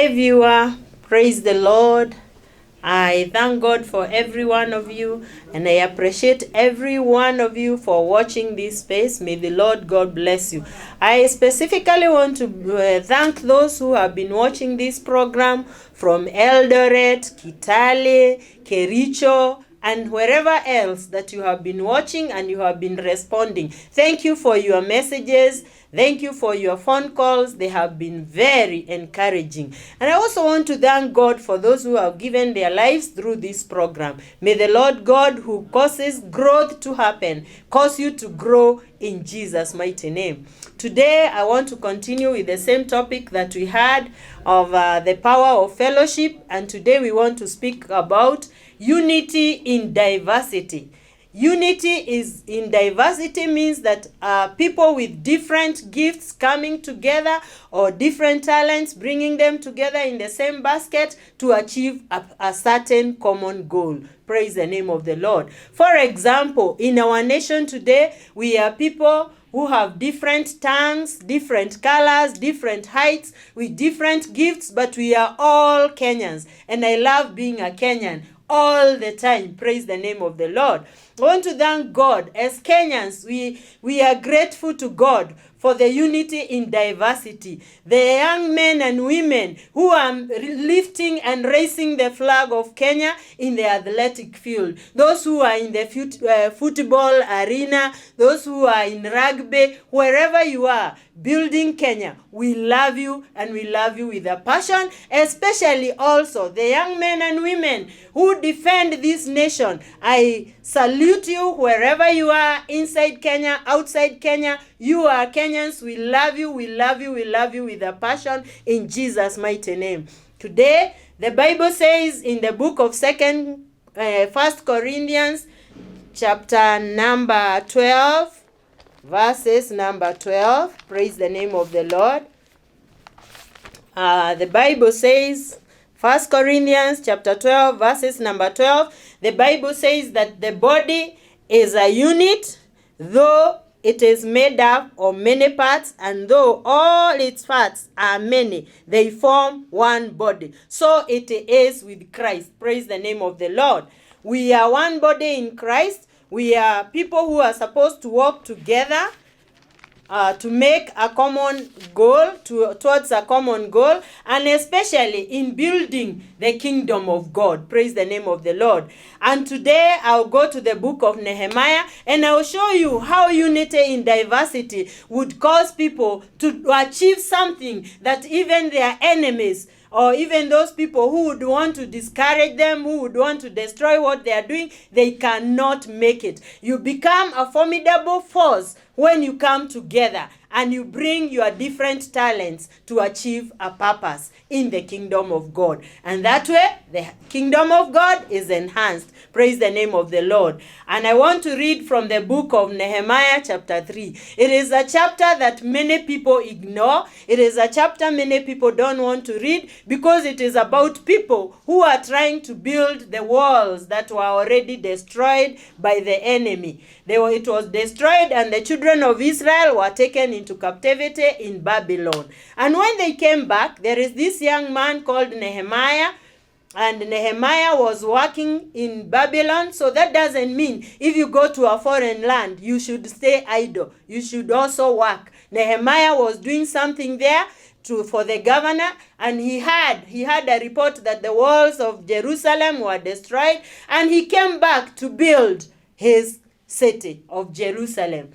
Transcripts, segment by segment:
Hi viewer, praise the Lord. I thank God for every one of you, and I appreciate every one of you for watching this space. May the Lord God bless you. I specifically want to thank those who have been watching this program from Eldoret, Kitale, Kericho, and wherever else that you have been watching and you have been responding. Thank you for your messages. Thank you for your phone calls. They have been very encouraging. And I also want to thank God for those who have given their lives through this program. May the Lord God, who causes growth to happen, cause you to grow in Jesus' mighty name. Today, I want to continue with the same topic that we had of the power of fellowship. And today we want to speak about unity in diversity. Unity is in diversity means that people with different gifts coming together or different talents, bringing them together in the same basket to achieve a certain common goal. Praise the name of the Lord. For example, in our nation today, we are people who have different tongues, different colors, different heights, with different gifts, but we are all Kenyans. And I love being a Kenyan all the time. Praise the name of the Lord. I want to thank God. As Kenyans, we are grateful to God for the unity in diversity. The young men and women who are lifting and raising the flag of Kenya in the athletic field. Those who are in the football arena, those who are in rugby, wherever you are, building Kenya. We love you, and we love you with a passion, especially also the young men and women who defend this nation. I salute you wherever you are, inside Kenya, outside Kenya. You are Kenyans. We love you, we love you, we love you with a passion in Jesus' mighty name. Today, the Bible says in the book of 1 Corinthians, chapter number 12, verses number 12. Praise the name of the Lord. The Bible says, 1 Corinthians chapter 12, verses number 12. The Bible says that the body is a unit, though it is made up of many parts, and though all its parts are many, they form one body. So it is with Christ. Praise the name of the Lord. We are one body in Christ. We are people who are supposed to work together to make a common goal, towards a common goal, and especially in building the kingdom of God. Praise the name of the Lord. And today I'll go to the book of Nehemiah, and I'll show you how unity in diversity would cause people to achieve something that even their enemies, or even those people who would want to discourage them, who would want to destroy what they are doing, they cannot make it. You become a formidable force when you come together and you bring your different talents to achieve a purpose in the kingdom of God. And that way, the kingdom of God is enhanced. Praise the name of the Lord. And I want to read from the book of Nehemiah chapter 3. It is a chapter that many people ignore. It is a chapter many people don't want to read because it is about people who are trying to build the walls that were already destroyed by the enemy. It was destroyed, and the children of Israel were taken into captivity in Babylon. And when they came back, there is this young man called Nehemiah, and Nehemiah was working in Babylon. So that doesn't mean if you go to a foreign land, you should stay idle. You should also work. Nehemiah was doing something there for the governor, and he had a report that the walls of Jerusalem were destroyed, and he came back to build his city of Jerusalem.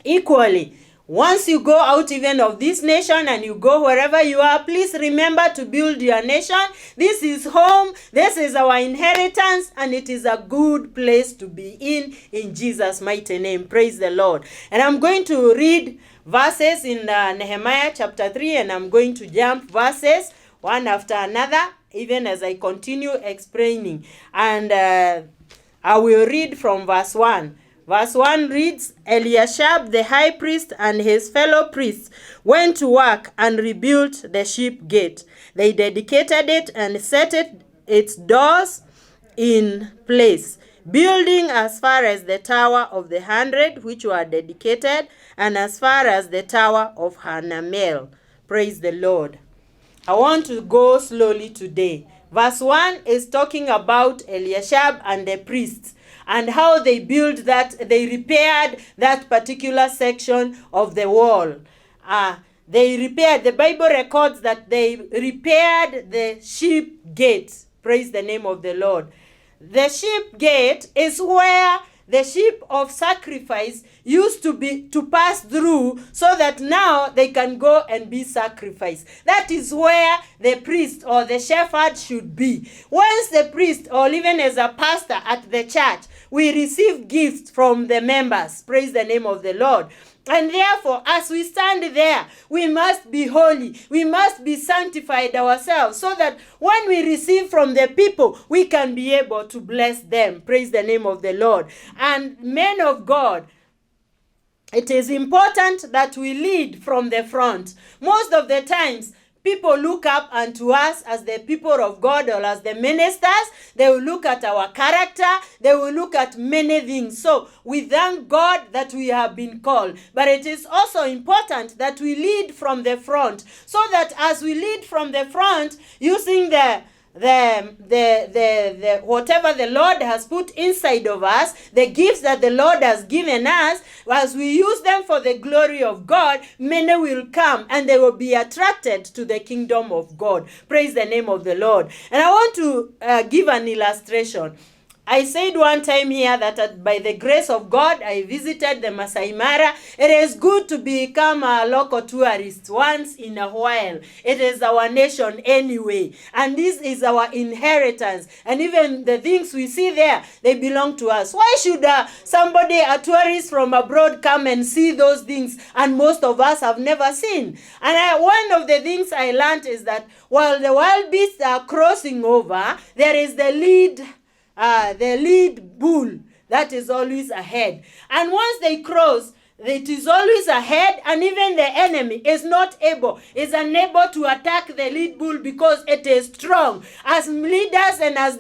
Equally, once you go out even of this nation and you go wherever you are, please remember to build your nation. This is home. This is our inheritance, and it is a good place to be in Jesus' mighty name. Praise the Lord. And I'm going to read verses in Nehemiah chapter 3, and I'm going to jump verses one after another, even as I continue explaining. And I will read from verse 1. Verse 1 reads, Eliashib the high priest and his fellow priests went to work and rebuilt the sheep gate. They dedicated it and set its doors in place, building as far as the Tower of the 100, which were dedicated, and as far as the Tower of Hanamel. Praise the Lord. I want to go slowly today. Verse 1 is talking about Eliashab and the priests and how they built that, they repaired that particular section of the wall. The Bible records that they repaired the sheep gate. Praise the name of the Lord. The sheep gate is where the sheep of sacrifice used to pass through, so that now they can go and be sacrificed. That is where the priest or the shepherd should be. Once the priest, or even as a pastor at the church, we receive gifts from the members. Praise the name of the Lord. And therefore, as we stand there, we must be holy. We must be sanctified ourselves, so that when we receive from the people, we can be able to bless them. Praise the name of the Lord. And men of God, it is important that we lead from the front. Most of the times, people look up unto us as the people of God or as the ministers. They will look at our character. They will look at many things. So we thank God that we have been called. But it is also important that we lead from the front, so that as we lead from the front, using the whatever the Lord has put inside of us, the gifts that the Lord has given us, as we use them for the glory of God, many will come and they will be attracted to the kingdom of God. Praise the name of the Lord. And I want to give an illustration. I said one time here that by the grace of God, I visited the Masai Mara. It is good to become a local tourist once in a while. It is our nation anyway. And this is our inheritance. And even the things we see there, they belong to us. Why should a tourist from abroad, come and see those things and most of us have never seen? And one of the things I learned is that while the wild beasts are crossing over, there is the lead bull that is always ahead. And once they cross, it is always ahead, and even the enemy is unable to attack the lead bull because it is strong. As leaders and as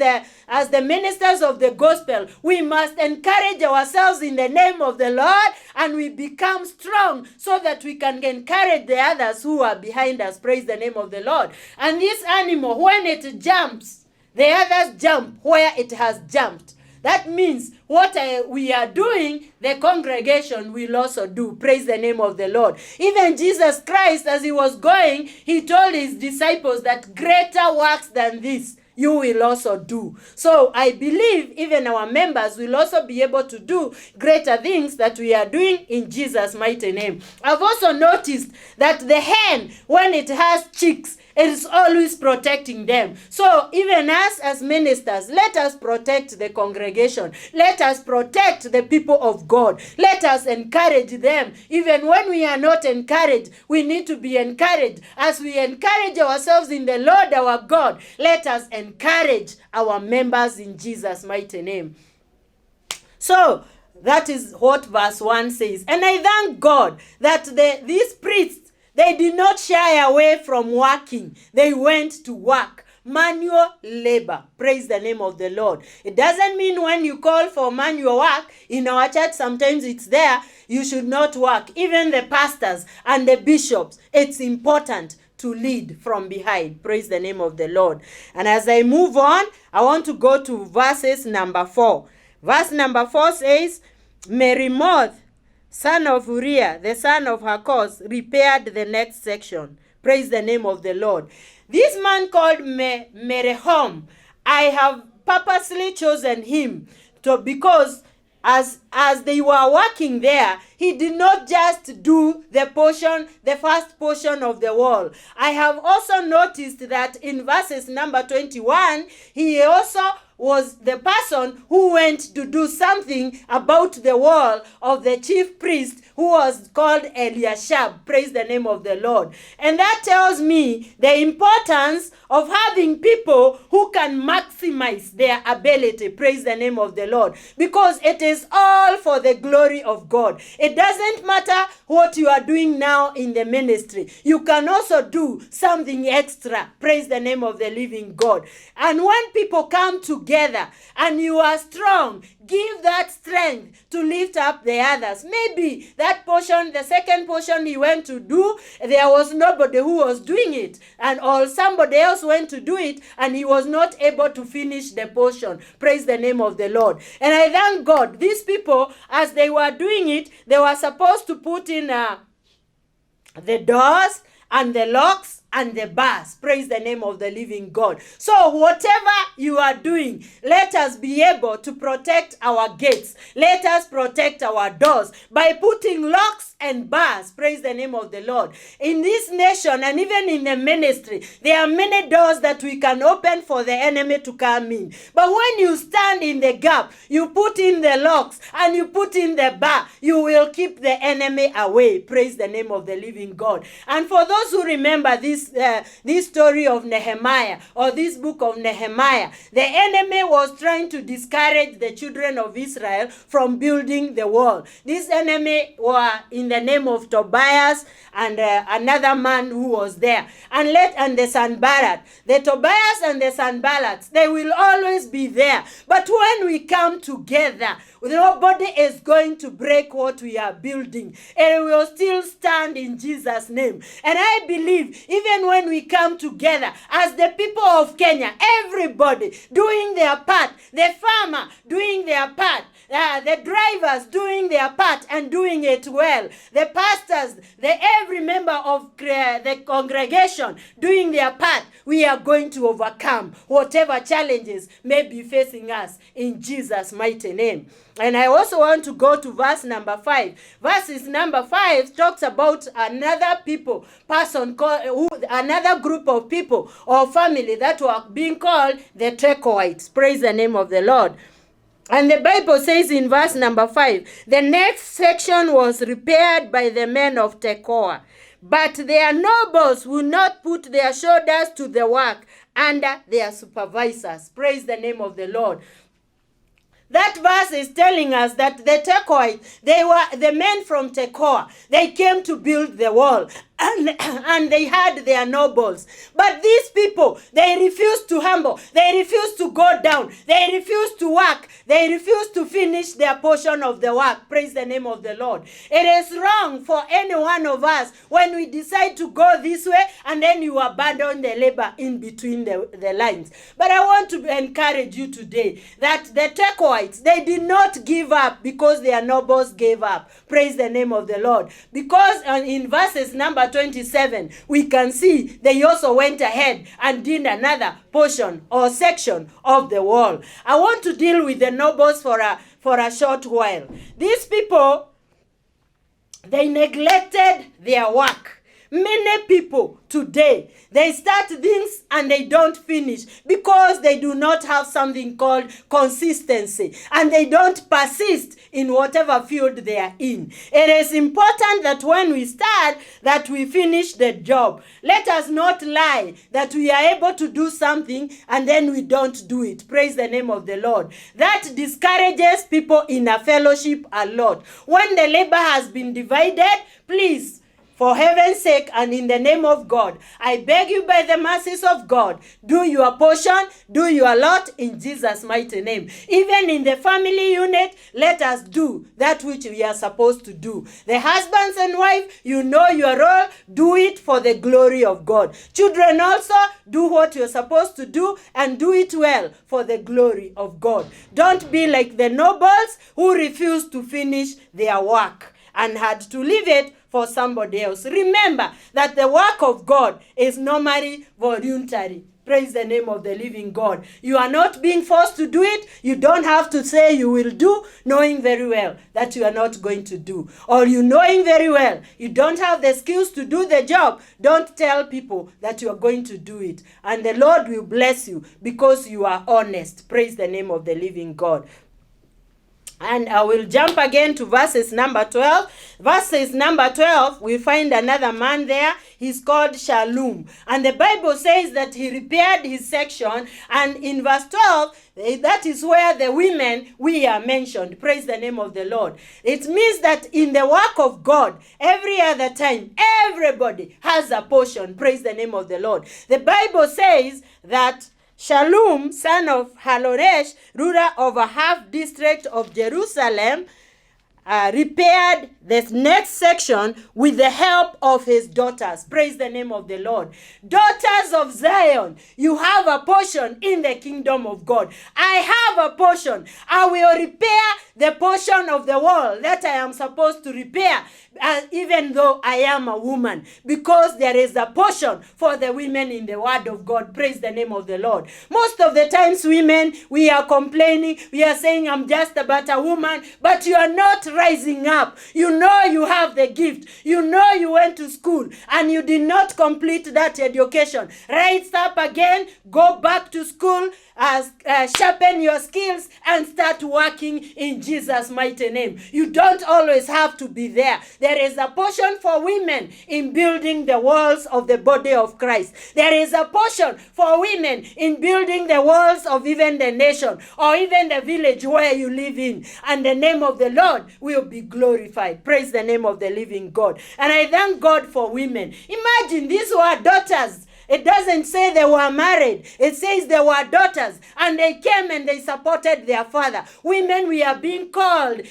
the ministers of the gospel, we must encourage ourselves in the name of the Lord, and we become strong so that we can encourage the others who are behind us. Praise the name of the Lord. And this animal, when it jumps, the others jump where it has jumped. That means what we are doing, the congregation will also do. Praise the name of the Lord. Even Jesus Christ, as he was going, he told his disciples that greater works than this you will also do. So I believe even our members will also be able to do greater things that we are doing in Jesus' mighty name. I've also noticed that the hen, when it has chicks, it is always protecting them. So even us as ministers, let us protect the congregation. Let us protect the people of God. Let us encourage them. Even when we are not encouraged, we need to be encouraged. As we encourage ourselves in the Lord our God, let us encourage our members in Jesus' mighty name. So that is what verse 1 says. And I thank God that these priests, they did not shy away from working. They went to work. Manual labor. Praise the name of the Lord. It doesn't mean when you call for manual work, in our church sometimes it's there, you should not work. Even the pastors and the bishops, it's important to lead from behind. Praise the name of the Lord. And as I move on, I want to go to verses number 4. Verse number 4 says, Merimoth, son of Uriah, the son of Hakos, repaired the next section. Praise the name of the Lord. This man called Merehom, I have purposely chosen him because as they were working there, he did not just do the first portion of the wall. I have also noticed that in verses number 21, he also was the person who went to do something about the wall of the chief priest, who was called Eliashab. Praise the name of the Lord. And that tells me the importance of having people who can maximize their ability. Praise the name of the Lord. Because it is all for the glory of God. It doesn't matter what you are doing now in the ministry. You can also do something extra. Praise the name of the living God. And when people come together together and you are strong, give that strength to lift up the others. Maybe that portion, the second portion he went to do, there was nobody who was doing it, and or somebody else went to do it and he was not able to finish the portion. Praise the name of the Lord. And I thank God, these people, as they were doing it, they were supposed to put in the doors and the locks and the bars. Praise the name of the living God. So whatever you are doing, let us be able to protect our gates. Let us protect our doors by putting locks and bars. Praise the name of the Lord. In this nation and even in the ministry, there are many doors that we can open for the enemy to come in. But when you stand in the gap, you put in the locks and you put in the bar, you will keep the enemy away. Praise the name of the living God. And for those who remember this story of Nehemiah, or this book of Nehemiah, the enemy was trying to discourage the children of Israel from building the wall. This enemy were in the name of Tobias and another man who was there, and the Sanballat. The Tobias and the Sanballat, they will always be there. But when we come together, nobody is going to break what we are building, and we will still stand in Jesus' name. And I believe even when we come together as the people of Kenya, everybody doing their part, the farmer doing their part, the drivers doing their part and doing it well, the pastors, every member of the congregation doing their part, we are going to overcome whatever challenges may be facing us in Jesus' mighty name. And I also want to go to verse number 5. Verses number 5 talks about another another group of people or family that were being called the Tekoites. Praise the name of the Lord. And the Bible says in verse number 5, the next section was repaired by the men of Tekoa, but their nobles would not put their shoulders to the work under their supervisors. Praise the name of the Lord. That verse is telling us that the Tekoites, they were the men from Tekoa. They came to build the wall. And they had their nobles. But these people, they refused to humble. They refused to go down. They refused to work. They refused to finish their portion of the work. Praise the name of the Lord. It is wrong for any one of us when we decide to go this way and then you abandon the labor in between the lines. But I want to encourage you today that the Tekoites, they did not give up because their nobles gave up. Praise the name of the Lord. Because in verses number 27, we can see they also went ahead and did another portion or section of the wall. I want to deal with the nobles for a short while. These people, they neglected their work. Many people today, they start things and they don't finish because they do not have something called consistency, and they don't persist in whatever field they are in. It is important that when we start, that we finish the job. Let us not lie that we are able to do something and then we don't do it. Praise the name of the Lord. That discourages people in a fellowship a lot. When the labor has been divided, please, for heaven's sake and in the name of God, I beg you by the mercies of God, do your portion, do your lot in Jesus' mighty name. Even in the family unit, let us do that which we are supposed to do. The husbands and wife, you know your role, do it for the glory of God. Children also, do what you're supposed to do and do it well for the glory of God. Don't be like the nobles who refused to finish their work and had to leave it for somebody else. Remember that the work of God is normally voluntary. Praise the name of the living God. You are not being forced to do it. You don't have to say you will do, knowing very well that you are not going to do. Or you knowing very well you don't have the skills to do the job. Don't tell people that you are going to do it. And the Lord will bless you because you are honest. Praise the name of the living God. And I will jump again to verses number 12. Verses number 12, we find another man there. He's called Shallum. And the Bible says that he repaired his section. And in verse 12, that is where the women we are mentioned. Praise the name of the Lord. It means that in the work of God, every other time, everybody has a portion. Praise the name of the Lord. The Bible says that Shallum, son of Haloresh, ruler of a half district of Jerusalem, repaired this next section with the help of his daughters. Praise the name of the Lord. Daughters of Zion, you have a portion in the kingdom of God. I have a portion. I will repair the portion of the wall that I am supposed to repair, even though I am a woman, because there is a portion for the women in the word of God. Praise the name of the Lord. Most of the times, women, we are complaining, we are saying, I'm just about a woman, but you are not rising up. You know you have the gift. You know you went to school and you did not complete that education. Rise up again, go back to school, sharpen your skills and start working in Jesus' mighty name. You don't always have to be there. There is a portion for women in building the walls of the body of Christ. There is a portion for women in building the walls of even the nation or even the village where you live in. And the name of the Lord will be glorified. Praise the name of the living God. And I thank God for women. Imagine, these were daughters. It doesn't say they were married. It says they were daughters. And they came and they supported their father. Women, we are being called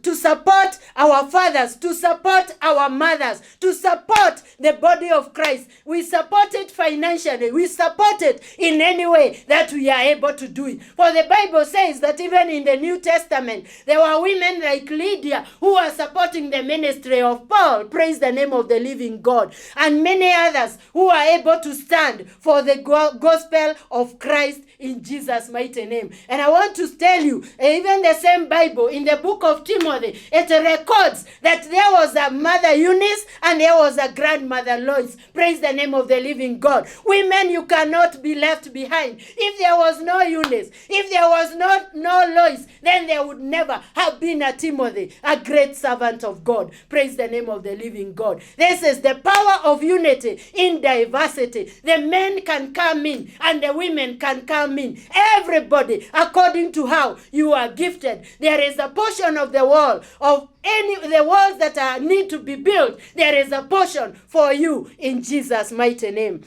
to support our fathers, to support our mothers, to support the body of Christ. We support it financially. We support it in any way that we are able to do it. For the Bible says that even in the New Testament, there were women like Lydia who were supporting the ministry of Paul. Praise the name of the living God. And many others who are able to stand for the gospel of Christ in Jesus' mighty name. And I want to tell you, even the same Bible in the book of Timothy, it records that there was a mother Eunice and there was a grandmother Lois. Praise the name of the living God. Women, you cannot be left behind. If there was no Eunice, if there was no Lois, then there would never have been a Timothy, a great servant of God. Praise the name of the living God. This is the power of unity in diversity. The men can come in and the women can come in. Everybody, according to how you are gifted. There is a portion of the wall of the walls that need to be built. There is a portion for you in Jesus' mighty name.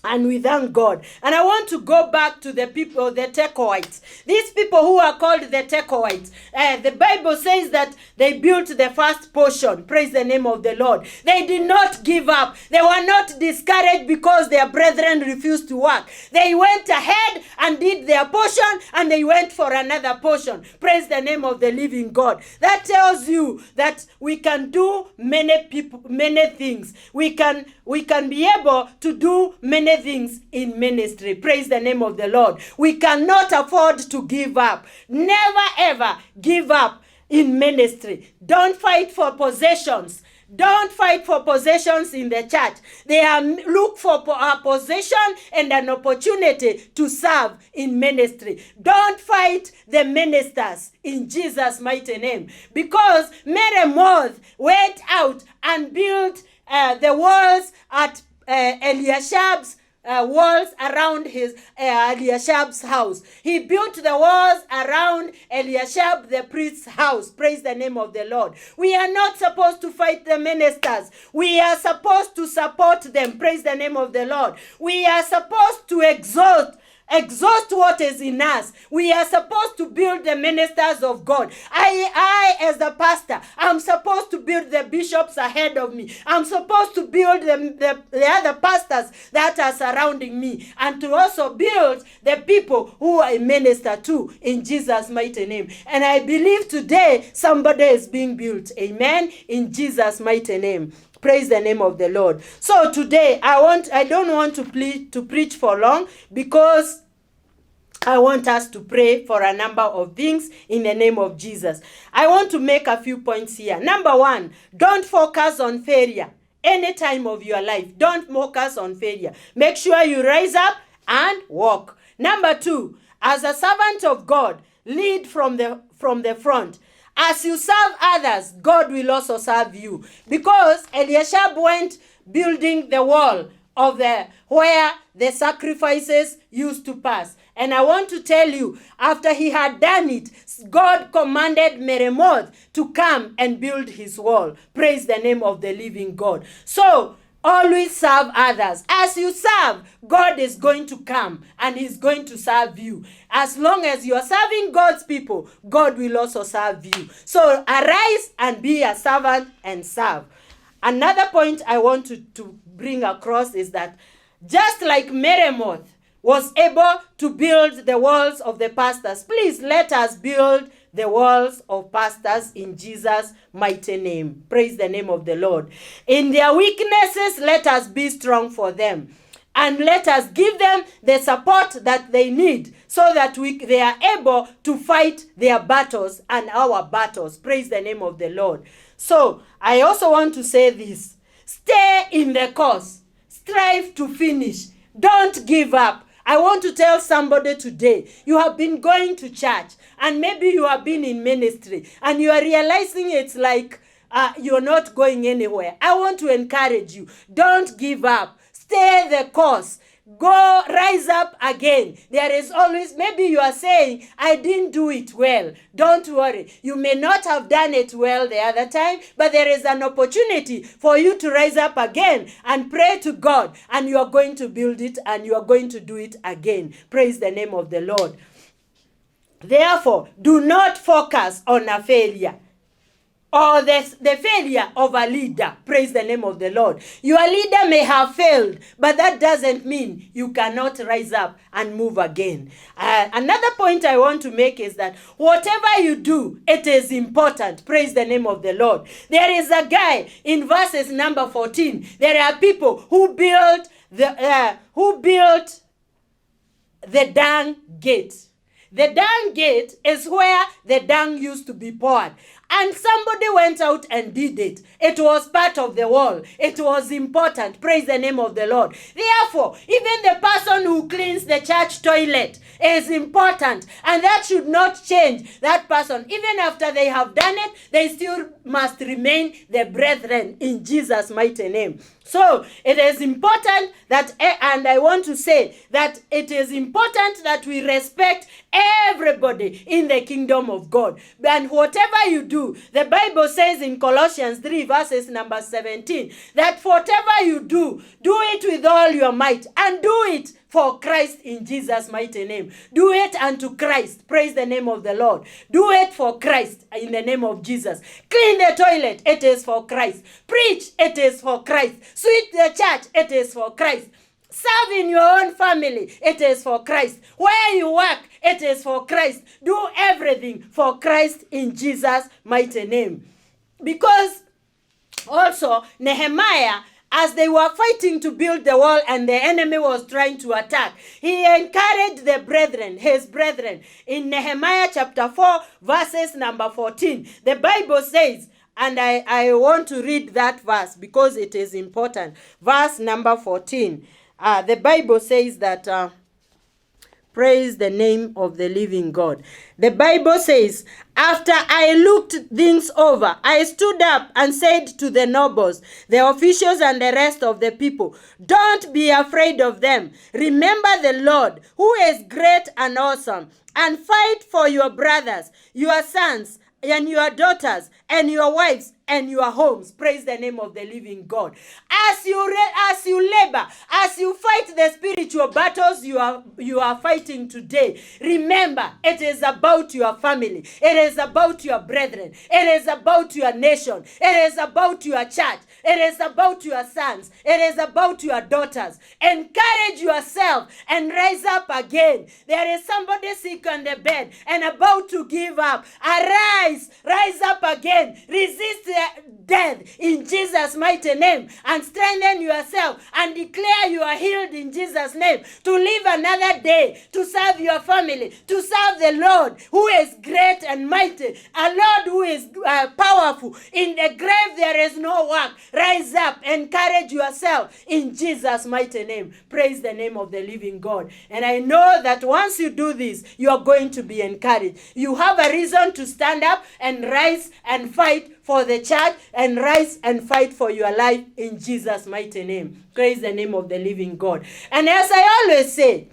And we thank God. And I want to go back to the people, the Tekoites. These people who are called the Tekoites, the Bible says that they built the first portion. Praise the name of the Lord. They did not give up. They were not discouraged because their brethren refused to work. They went ahead and did their portion and they went for another portion. Praise the name of the living God. That tells you that we can do many things. We can be able to do many things in ministry. Praise the name of the Lord. We cannot afford to give up. Never ever give up in ministry. Don't fight for possessions. Don't fight for possessions in the church. Look for a position and an opportunity to serve in ministry. Don't fight the ministers in Jesus' mighty name. Because Meremoth went out and built the walls at Eliashab's walls around Eliashab's house. He built the walls around Eliashab the priest's house. Praise the name of the Lord. We are not supposed to fight the ministers. We are supposed to support them. Praise the name of the Lord. We are supposed to exalt what is in us. We are supposed to build the ministers of God. I as a pastor, I'm supposed to build the bishops ahead of me. I'm supposed to build the other pastors that are surrounding me, and to also build the people who I minister to in Jesus' mighty name. And I believe today somebody is being built. Amen. In Jesus' mighty name. Praise the name of the Lord. So today I don't want to preach for long, because I want us to pray for a number of things in the name of Jesus. I want to make a few points here. Number one, don't focus on failure. Any time of your life, don't focus on failure. Make sure you rise up and walk. Number two, as a servant of God, lead from the front. As you serve others, God will also serve you. Because Eliashab went building the wall of where the sacrifices used to pass. And I want to tell you, after he had done it, God commanded Meremoth to come and build his wall. Praise the name of the living God. So, Always serve others. As you serve, God is going to come and he's going to serve you. As long as you are serving God's people, God will also serve you. So arise and be a servant and serve. Another point I want to bring across is that just like Meremoth was able to build the walls of the pastors, please let us build the walls of pastors in Jesus' mighty name. Praise the name of the Lord. In their weaknesses, let us be strong for them. And let us give them the support that they need so that they are able to fight their battles and our battles. Praise the name of the Lord. So, I also want to say this. Stay in the course. Strive to finish. Don't give up. I want to tell somebody today, you have been going to church and maybe you have been in ministry and you are realizing it's like you're not going anywhere. I want to encourage you. Don't give up. Stay the course. Go rise up again. There is always, maybe you are saying, I didn't do it well. Don't worry. You may not have done it well the other time, but there is an opportunity for you to rise up again and pray to God, and you are going to build it and you are going to do it again. Praise the name of the Lord. Therefore, do not focus on a failure or the failure of a leader. Praise the name of the Lord. Your leader may have failed, but that doesn't mean you cannot rise up and move again. Another point I want to make is that whatever you do, it is important. Praise the name of the Lord. There is a guy in verses number 14. There are people who built the dung gate. The dung gate is where the dung used to be poured. And somebody went out and did it. It was part of the wall. It was important. Praise the name of the Lord. Therefore, even the person who cleans the church toilet is important. And that should not change that person. Even after they have done it, they still must remain the brethren in Jesus' mighty name. So, it is important that, and I want to say that it is important that we respect everybody in the kingdom of God. And whatever you do, the Bible says in Colossians 3 verses number 17, that whatever you do, do it with all your might and do it for Christ in Jesus' mighty name. Do it unto Christ. Praise the name of the Lord. Do it for Christ in the name of Jesus. Clean the toilet. It is for Christ. Preach. It is for Christ. Sweep the church. It is for Christ. Serve in your own family. It is for Christ. Where you work, it is for Christ. Do everything for Christ in Jesus' mighty name. Because also Nehemiah, as they were fighting to build the wall and the enemy was trying to attack, he encouraged the brethren, his brethren. In Nehemiah chapter 4, verses number 14, the Bible says, and I want to read that verse because it is important. Verse number 14. The Bible says that, praise the name of the living God. The Bible says, after I looked things over, I stood up and said to the nobles, the officials and the rest of the people, don't be afraid of them. Remember the Lord, who is great and awesome, and fight for your brothers, your sons, and your daughters, and your wives, and your homes. Praise the name of the living God. As you labor, as you fight the spiritual battles you are fighting today, remember, it is about your family. It is about your brethren. It is about your nation. It is about your church. It is about your sons. It is about your daughters. Encourage yourself and rise up again. There is somebody sick on the bed and about to give up. Arise, rise up again. Resist death in Jesus' mighty name and strengthen yourself and declare you are healed in Jesus' name to live another day, to serve your family, to serve the Lord who is great and mighty, a Lord who is powerful. In the grave there is no work. Rise up, encourage yourself in Jesus' mighty name. Praise the name of the living God. And I know that once you do this, you are going to be encouraged. You have a reason to stand up and rise and fight for the church and rise and fight for your life in Jesus' mighty name. Praise the name of the living God. And as I always say,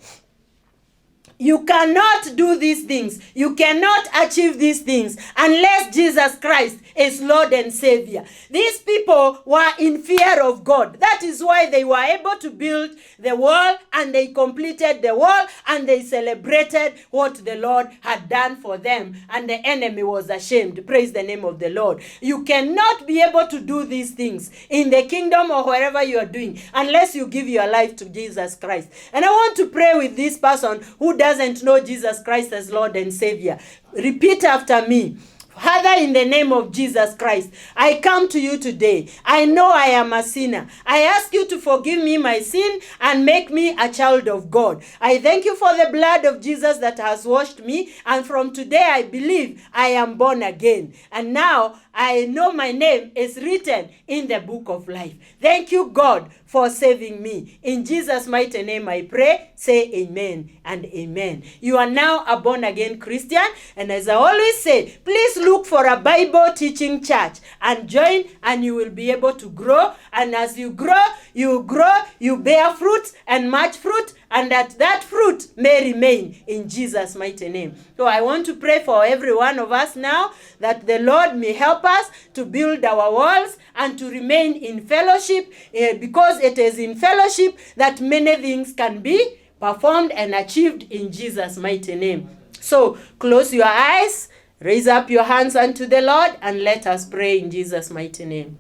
You cannot do these things. You cannot achieve these things unless Jesus Christ is Lord and Savior. These people were in fear of God. That is why they were able to build the wall, and they completed the wall, and they celebrated what the Lord had done for them, and the enemy was ashamed. Praise the name of the Lord. You cannot be able to do these things in the kingdom or wherever you are doing unless you give your life to Jesus Christ. And I want to pray with this person who doesn't know Jesus Christ as Lord and Savior. Repeat after me. Father, in the name of Jesus Christ, I come to you today. I know I am a sinner. I ask you to forgive me my sin and make me a child of God. I thank you for the blood of Jesus that has washed me, and from today I believe I am born again. And now I know my name is written in the book of life. Thank you, God, for saving me. In Jesus' mighty name I pray. Say amen and amen. You are now a born-again Christian, and as I always say, please look for a Bible teaching church and join, and you will be able to grow. And as you grow, you bear fruit and much fruit, and that fruit may remain in Jesus' mighty name. So I want to pray for every one of us now, that the Lord may help us to build our walls and to remain in fellowship, because it is in fellowship that many things can be performed and achieved in Jesus' mighty name. So close your eyes, raise up your hands unto the Lord, and let us pray in Jesus' mighty name.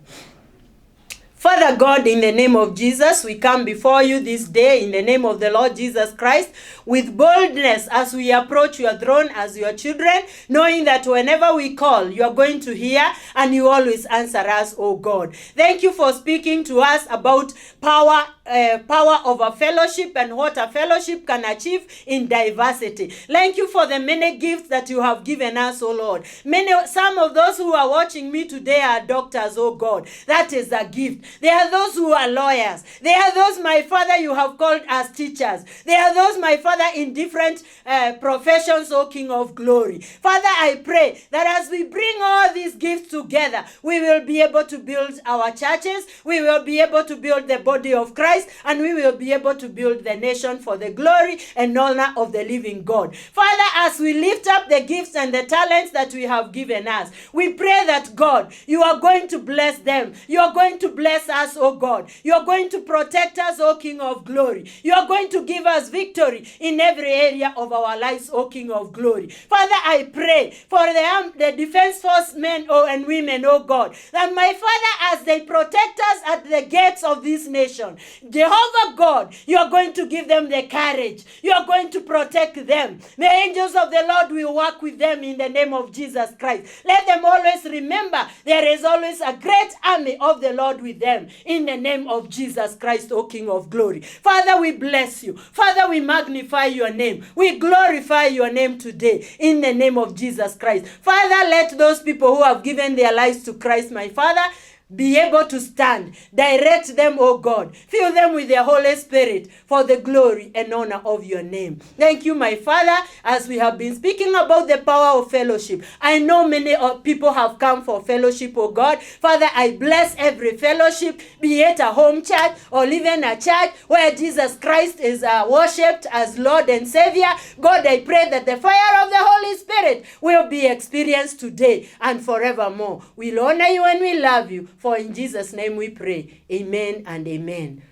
Father God, in the name of Jesus, we come before you this day in the name of the Lord Jesus Christ with boldness as we approach your throne as your children, knowing that whenever we call, you are going to hear and you always answer us, oh God. Thank you for speaking to us about power of a fellowship and what a fellowship can achieve in diversity. Thank you for the many gifts that you have given us, oh Lord. Some of those who are watching me today are doctors, oh God. That is a gift. There are those who are lawyers. There are those, my Father, you have called as teachers. There are those, my Father, in different professions, O King of Glory. Father, I pray that as we bring all these gifts together, we will be able to build our churches, we will be able to build the body of Christ, and we will be able to build the nation for the glory and honor of the living God. Father, as we lift up the gifts and the talents that we have given us, we pray that, God, you are going to bless them. You are going to bless us, oh God. You are going to protect us, oh King of Glory. You are going to give us victory in every area of our lives, oh King of Glory. Father, I pray for the defense force men and women, oh God, that my Father, as they protect us at the gates of this nation, Jehovah God, you are going to give them the courage. You are going to protect them. The angels of the Lord will work with them in the name of Jesus Christ. Let them always remember there is always a great army of the Lord with them in the name of Jesus Christ, O King of Glory. Father, we bless you. Father, we magnify your name. We glorify your name today in the name of Jesus Christ. Father, let those people who have given their lives to Christ, my Father, be able to stand. Direct them, oh God. Fill them with the Holy Spirit for the glory and honor of your name. Thank you, my Father, as we have been speaking about the power of fellowship. I know many people have come for fellowship, oh God. Father, I bless every fellowship, be it a home church or even a church where Jesus Christ is worshipped as Lord and Savior. God, I pray that the fire of the Holy Spirit will be experienced today and forevermore. We'll honor you and we love you. For in Jesus' name we pray. Amen and amen.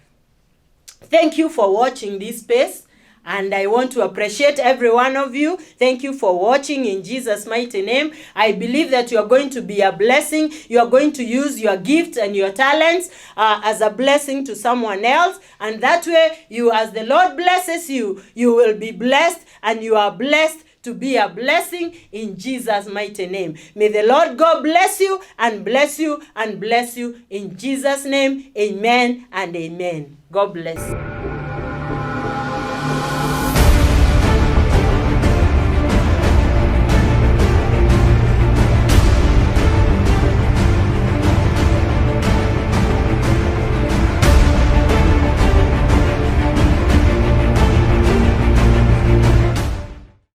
Thank you for watching this space. And I want to appreciate every one of you. Thank you for watching in Jesus' mighty name. I believe that you are going to be a blessing. You are going to use your gifts and your talents as a blessing to someone else. And that way, you, as the Lord blesses you, you will be blessed, and you are blessed to be a blessing in Jesus' mighty name. May the Lord God bless you and bless you and bless you in Jesus' name. Amen and amen. God bless you.